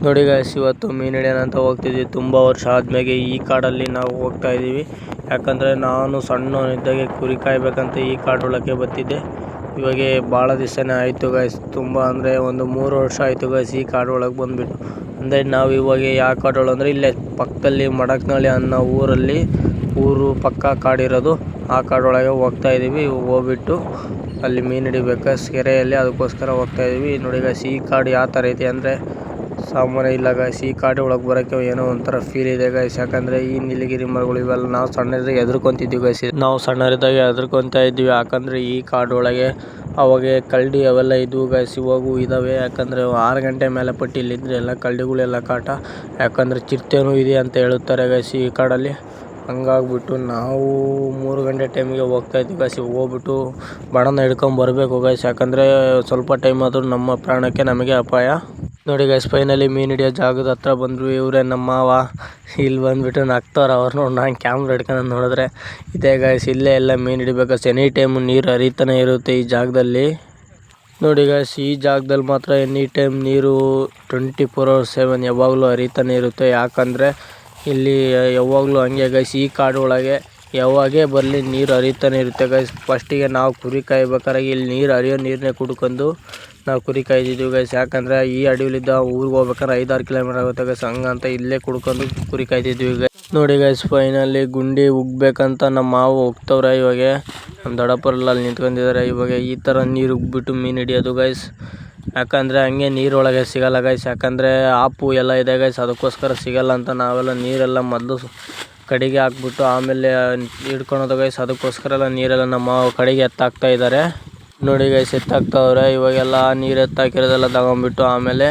ನೋಡಿ ಗಾಯ್ಸ್, ಇವತ್ತು ಮೀನು ಹಿಡಿಯೋಣ ಅಂತ ಹೋಗ್ತಿದ್ವಿ. ತುಂಬ ವರ್ಷ ಆದ್ಮೇಲೆ ಈ ಕಾಡಲ್ಲಿ ನಾವು ಹೋಗ್ತಾ ಇದ್ದೀವಿ. ಯಾಕಂದರೆ ನಾನು ಸಣ್ಣವನಿದ್ದಾಗೆ ಕುರಿ ಕಾಯ್ಬೇಕಂತ ಈ ಕಾಡೊಳಗೆ ಬರ್ತಿದ್ದೆ. ಇವಾಗ ಭಾಳ ದಿವಸನೇ ಆಯಿತು ಗಾಯ್ಸ್, ತುಂಬ ಅಂದರೆ ಒಂದು 3 ವರ್ಷ ಆಯಿತು ಗಾಯ್ಸ್ ಈ ಕಾಡೊಳಗೆ ಬಂದುಬಿಟ್ಟು. ಅಂದರೆ ನಾವು ಇವಾಗ ಯಾವ ಕಾಡೊಳಗೆ ಅಂದರೆ ಇಲ್ಲೇ ಪಕ್ಕದಲ್ಲಿ ಮಡಕ್ನಳ್ಳಿ ಅನ್ನೋ ಊರು ಪಕ್ಕ ಕಾಡಿರೋದು. ಆ ಕಾಡೊಳಗೆ ಹೋಗ್ತಾ ಇದ್ದೀವಿ. ಹೋಗ್ಬಿಟ್ಟು ಅಲ್ಲಿ ಮೀನು ಹಿಡಿಬೇಕು ಕೆರೆಯಲ್ಲಿ, ಅದಕ್ಕೋಸ್ಕರ ಹೋಗ್ತಾ ಇದ್ದೀವಿ. ನೋಡಿ ಗಾಯ್ಸ್, ಈ ಕಾಡು ಯಾವ ಥರ ಐತಿ ಅಂದರೆ ಸಾಮಾನ್ಯ ಇಲ್ಲ ಗಾಯ್ಸ್. ಈ ಕಾಡು ಒಳಗೆ ಬರೋಕ್ಕೆ ಏನೋ ಒಂಥರ ಫೀಲ್ ಇದೆ ಗಾಯ್ಸ್. ಯಾಕಂದರೆ ಈ ನೀಲಗಿರಿ ಮರಗಳು ಇವೆಲ್ಲ ನಾವು ಸಣ್ಣರಿದ್ದಾಗ ಹೆದರ್ಕೊಂತಿದ್ವಿ ಗಾಯ್ಸ್. ನಾವು ಸಣ್ಣರಿದ್ದಾಗ ಹೆದರ್ಕೊತಾ ಇದ್ವಿ. ಯಾಕಂದರೆ ಈ ಕಾಡೊಳಗೆ ಅವಾಗ ಕರಡಿ ಅವೆಲ್ಲ ಇದ್ವು ಗಾಯ್ಸ್. ಇವಾಗೂ ಇದ್ದಾವೆ. ಯಾಕಂದರೆ 6 ಗಂಟೆ ಮೇಲೆ ಪಟ್ಟಿ ಇಲ್ಲಿದ್ದರೆ ಎಲ್ಲ ಕರಡಿಗಳೆಲ್ಲ ಕಾಟ. ಯಾಕಂದರೆ ಚಿರತೆನೂ ಇದೆ ಅಂತ ಹೇಳುತ್ತಾರೆ ಗಾಯ್ಸ್ ಈ ಕಾಡಲ್ಲಿ. ಹಂಗಾಗ್ಬಿಟ್ಟು ನಾವು 3 ಗಂಟೆ ಟೈಮಿಗೆ ಹೋಗ್ತಾ ಇದ್ವಿ ಗಾಯ್ಸ್. ಹೋಗ್ಬಿಟ್ಟು ಬಡನ ಹಿಡ್ಕೊಂಡು ಬರಬೇಕು ಗಾಯ್ಸ್. ಯಾಕಂದರೆ ಸ್ವಲ್ಪ ಟೈಮ್ ಆದರೂ ನಮ್ಮ ಪ್ರಾಣಕ್ಕೆ ನಮಗೆ ಅಪಾಯ. ನೋಡಿ ಗಾಯ್ಸ್, ಫೈನಲಿ ಮೀನು ಹಿಡಿಯೋ ಜಾಗದ ಹತ್ರ ಬಂದರು. ಇವರೇ ನಮ್ಮ ಮಾವ. ಇಲ್ಲಿ ಬಂದುಬಿಟ್ಟು ನಗ್ತವ್ರು. ಅವ್ರು ನೋಡಿ ನಾನು ಕ್ಯಾಮ್ರಾ ಹಿಡ್ಕೊಂಡು ನೋಡಿದ್ರೆ ಇದೇ ಗಾಯ್ಸ್, ಇಲ್ಲೇ ಎಲ್ಲ ಮೀನು ಹಿಡಿಬೇಕು. ಎನಿ ಟೈಮ್ ನೀರು ಹರಿತಾನೆ ಇರುತ್ತೆ ಈ ಜಾಗದಲ್ಲಿ. ನೋಡಿ ಗಾಯ್ಸ್, ಈ ಜಾಗದಲ್ಲಿ ಮಾತ್ರ ಎನಿ ಟೈಮ್ ನೀರು 24/7 ಯಾವಾಗಲೂ ಹರಿತಾನೆ ಇರುತ್ತೆ. ಯಾಕಂದರೆ ಇಲ್ಲಿ ಯಾವಾಗಲೂ ಹಂಗೆ ಗಾಯ್ಸ್, ಈ ಕಾಡು ಒಳಗೆ ಯಾವಾಗೇ ಬರಲಿ ನೀರು ಹರಿತಾನೆ ಇರುತ್ತೆ ಗಾಯ್ಸ್. ಫಸ್ಟಿಗೆ ನಾವು ಕುರಿ ಕಾಯ್ಬೇಕಾದ್ರೆ ಇಲ್ಲಿ ನೀರು ಹರಿಯೋ ನೀರನ್ನೇ ಕುಡ್ಕೊಂಡು ನಾವು ಕುರಿ ಕಾಯ್ದಿದ್ವಿ ಗಾಯ್ಸ್. ಯಾಕಂದರೆ ಈ ಅಡವಿಲಿದ್ದ ಊರಿಗೆ ಹೋಗ್ಬೇಕಾದ್ರೆ 5-6 ಕಿಲೋಮೀಟರ್ ಆಗುತ್ತೆ ಗಾಯ್ಸ್. ಹಂಗಂತ ಇಲ್ಲೇ ಕುಡ್ಕೊಂಡು ಕುರಿ ಕಾಯ್ದಿದ್ವಿ ಗಾಯ್ಸ್. ನೋಡಿ ಗಾಯ್ಸ್, ಫೈನಲಿ ಗುಂಡಿ ಉಗ್ಬೇಕಂತ ನಮ್ಮ ಮಾವು ಹೋಗ್ತವ್ರೆ. ಇವಾಗ ನಮ್ಮ ದೊಡ್ಡಪ್ಪರೆಲ್ಲ ಅಲ್ಲಿ ನಿಂತ್ಕೊಂಡಿದ್ದಾರೆ. ಇವಾಗ ಈ ಥರ ನೀರು ಉಗ್ಬಿಟ್ಟು ಮೀನು ಹಿಡಿಯೋದು ಗಾಯ್ಸ್. ಯಾಕಂದರೆ ಹಂಗೆ ನೀರೊಳಗೆ ಸಿಗಲ್ಲ ಗಾಯ್ಸ್. ಯಾಕಂದರೆ ಆಪು ಎಲ್ಲ ಇದೆ ಗಾಯ್ಸ್, ಅದಕ್ಕೋಸ್ಕರ ಸಿಗಲ್ಲ ಅಂತ ನಾವೆಲ್ಲ ನೀರೆಲ್ಲ ಮೊದಲು ಕಡೆಗೆ ಹಾಕ್ಬಿಟ್ಟು ಆಮೇಲೆ ಹಿಡ್ಕೊಳೋದು ಗಾಯ್ಸ್. ಅದಕ್ಕೋಸ್ಕರ ಎಲ್ಲ ನೀರೆಲ್ಲ ನಮ್ಮ ಕಡೆಗೆ ಎತ್ತಾಕ್ತಾ ಇದ್ದಾರೆ. ನೋಡಿ ಗಾಯ್ಸ್, ಎತ್ತಾಕ್ತವ್ರೆ. ಇವಾಗೆಲ್ಲ ನೀರು ಎತ್ತಾಕಿರೋದೆಲ್ಲ ತಗೊಂಡ್ಬಿಟ್ಟು ಆಮೇಲೆ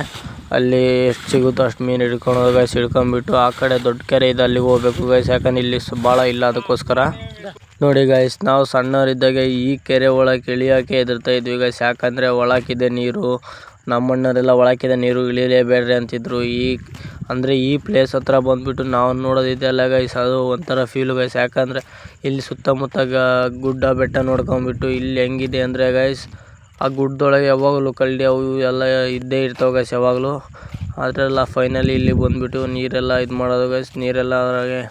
ಅಲ್ಲಿ ಎಷ್ಟು ಸಿಗುತ್ತೋ ಅಷ್ಟು ಮೀನು ಹಿಡ್ಕೊಳೋದು ಗಾಯ್ಸ್. ಹಿಡ್ಕೊಂಬಿಟ್ಟು ಆ ಕಡೆ ದೊಡ್ಡ ಕೆರೆ ಇದೆ ಅಲ್ಲಿಗೆ ಹೋಗ್ಬೇಕು ಗಾಯ್ಸ್. ಯಾಕಂದ್ರೆ ಇಲ್ಲಿ ಭಾಳ ಇಲ್ಲ, ಅದಕ್ಕೋಸ್ಕರ. ನೋಡಿ ಗಾಯ್ಸ್, ನಾವು ಸಣ್ಣವರಿದ್ದಾಗ ಈ ಕೆರೆ ಒಳಗೆ ಇಳಿಯೋಕೆ ಹೆದರ್ತಾ ಇದ್ವಿ ಗಾಯ್ಸ್. ಯಾಕಂದರೆ ಒಳಕಿದೆ ನೀರು. ನಮ್ಮಣ್ಣರೆಲ್ಲ ಒಳಕಿದೆ ನೀರು ಇಳಿಲೇಬೇಡ್ರಿ ಅಂತಿದ್ರು. ಈ ಪ್ಲೇಸ್ ಹತ್ರ ಬಂದುಬಿಟ್ಟು ನಾವು ನೋಡೋದಿದೆಯಲ್ಲ ಗಾಯ್ಸ್, ಅದು ಒಂಥರ ಫೀಲು ಗಾಯ್ಸ್. ಯಾಕಂದರೆ ಇಲ್ಲಿ ಸುತ್ತಮುತ್ತ ಗುಡ್ಡ ಬೆಟ್ಟ ನೋಡ್ಕೊಂಬಿಟ್ಟು ಇಲ್ಲಿ ಹೆಂಗಿದೆ ಅಂದರೆ ಗಾಯ್ಸ್, ಆ ಗುಡ್ಡದೊಳಗೆ ಯಾವಾಗಲೂ ಕರಡಿ ಅವು ಎಲ್ಲ ಇದ್ದೇ ಇರ್ತಾವೆ ಗಾಯ್ಸ್ ಯಾವಾಗಲೂ. ಅದರೆಲ್ಲ ಫೈನಲಿ ಇಲ್ಲಿ ಬಂದುಬಿಟ್ಟು ನೀರೆಲ್ಲ ಇದು ಮಾಡೋದು ಗಾಯ್ಸ್. ನೀರೆಲ್ಲ ಅದ್ರಾಗೆ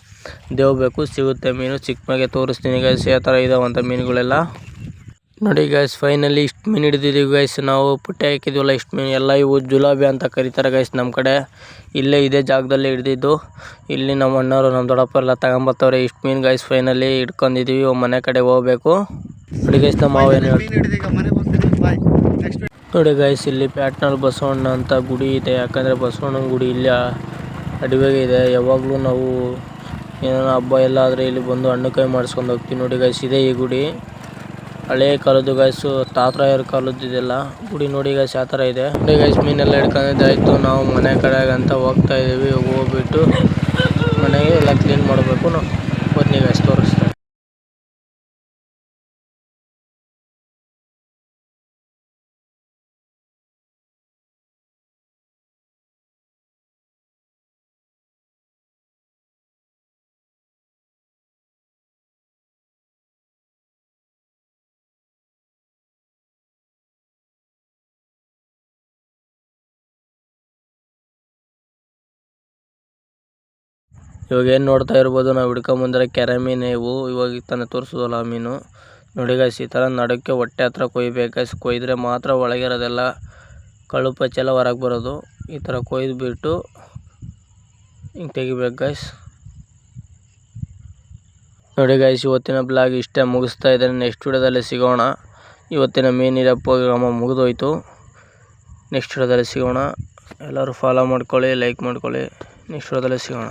ದೇವಬೇಕು ಸಿಗುತ್ತೆ ಮೀನು. ಚಿಕ್ಕ ಮ್ಯಾಗೆ ತೋರಿಸ್ತೀನಿ ಗಾಯ್ಸ್ ಯಾವ ಥರ ಇದಾವಂಥ ಮೀನುಗಳೆಲ್ಲ. ನೋಡಿ ಗಾಯ್ಸ್, ಫೈನಲಿ ಇಷ್ಟು ಮೀನು ಹಿಡಿದಿದ್ದೀವಿ ಗಾಯ್ಸ್. ನಾವು ಪುಟ್ಟೆ ಹಾಕಿದ್ವಲ್ಲ ಇಷ್ಟು ಮೀನು ಎಲ್ಲ ಇವು ಜುಲಾಬಿ ಅಂತ ಕರೀತಾರೆ ಗಾಯ್ಸ್ ನಮ್ಮ ಕಡೆ. ಇಲ್ಲೇ ಇದೇ ಜಾಗದಲ್ಲಿ ಹಿಡ್ದಿದ್ದು. ಇಲ್ಲಿ ನಮ್ಮ ಅಣ್ಣವರು ನಮ್ಮ ದೊಡ್ಡಪ್ಪರೆಲ್ಲ ತಗೊಂಬತ್ತವ್ರೆ ಇಷ್ಟು ಮೀನು ಗಾಯ್ಸ್. ಫೈನಲಿ ಹಿಡ್ಕೊಂಡಿದ್ದೀವಿ, ಮನೆ ಕಡೆ ಹೋಗ್ಬೇಕು. ನೋಡಿ ಗಾಯ್ಸ್, ನಮ್ಮ ಮಾವ ಏನು ನೋಡಿ ಗಾಯ್ಸ್, ಇಲ್ಲಿ ಪ್ಯಾಟ್ನಳ್ಳಿ ಬಸವಣ್ಣ ಅಂತ ಗುಡಿ ಇದೆ. ಯಾಕಂದರೆ ಬಸವಣ್ಣನ ಗುಡಿ ಇಲ್ಲಿ ಅಡವಿಗೆ ಇದೆ. ಯಾವಾಗಲೂ ನಾವು ಏನೋ ಹಬ್ಬ ಎಲ್ಲ ಆದರೆ ಇಲ್ಲಿ ಬಂದು ಹಣ್ಣು ಕಾಯಿ ಮಾಡಿಸ್ಕೊಂಡು ಹೋಗ್ತೀವಿ. ನೋಡಿ ಗಾಯ್ಸ್, ಇದೆ ಈ ಗುಡಿ. ಹಳೇ ಕಾಲದ್ದು ಗಾಯ್ಸು, ತಾತರಾಯರ ಕಾಲದ್ದು ಇದೆಲ್ಲ ಗುಡಿ. ನೋಡಿ ಗಾಯ್ಸ್ ಯಾವ ಥರ ಇದೆ. ನೋಡಿ ಗಾಯ್ಸ್, ಮೀನೆಲ್ಲ ಹಿಡ್ಕೊಂಡಿದ್ದಾಯಿತು. ನಾವು ಮನೆ ಕಡೆಗೆ ಅಂತ ಹೋಗ್ತಾ ಇದ್ದೀವಿ. ಹೋಗ್ಬಿಟ್ಟು ಮನೆಗೆ ಎಲ್ಲ ಕ್ಲೀನ್ ಮಾಡಬೇಕು. ನಾವು ಬನ್ನಿ ಗಾಯ್ಸ್ ತೋರಿಸ್ತಾರೆ. ಇವಾಗ ಏನು ನೋಡ್ತಾ ಇರ್ಬೋದು, ನಾವು ಹಿಡ್ಕೊಂಬಂದ್ರೆ ಕೆರೆ ಮೀನು ಇವು. ಇವಾಗ ತಾನೇ ತೋರಿಸೋದಲ್ಲ ಆ ಮೀನು. ನೋಡಿ ಗಾಯ್ಸ್, ಈ ಥರ ನಡಕ್ಕೆ ಹೊಟ್ಟೆ ಹತ್ರ ಕೊಯ್ಬೇಕು ಗಾಯ್ಸ್. ಕೊಯ್ದರೆ ಮಾತ್ರ ಒಳಗಿರೋದೆಲ್ಲ ಕಳ್ಳು ಪಚ್ಚೆಲ್ಲ ಹೊರಗೆ ಬರೋದು. ಈ ಥರ ಕೊಯ್ದುಬಿಟ್ಟು ಹಿಂಗೆ ತೆಗಿಬೇಕು ಗಾಯ್ಸ್. ನೋಡಿ ಗಾಯ್ಸ್, ಇವತ್ತಿನ ಬ್ಲಾಗ್ ಇಷ್ಟೇ ಮುಗಿಸ್ತಾ ಇದ್ದಾರೆ. ನೆಕ್ಸ್ಟ್ ವಿಡಿಯೋದಲ್ಲಿ ಸಿಗೋಣ. ಇವತ್ತಿನ ಮೀನಿನ ಪ್ರೋಗ್ರಾಮ ಮುಗಿದೋಯ್ತು. ನೆಕ್ಸ್ಟ್ ವಿಡಿಯೋದಲ್ಲಿ ಸಿಗೋಣ. ಎಲ್ಲರೂ ಫಾಲೋ ಮಾಡ್ಕೊಳ್ಳಿ, ಲೈಕ್ ಮಾಡ್ಕೊಳ್ಳಿ. ನೆಕ್ಸ್ಟ್ ವಿಡಿಯೋದಲ್ಲಿ ಸಿಗೋಣ.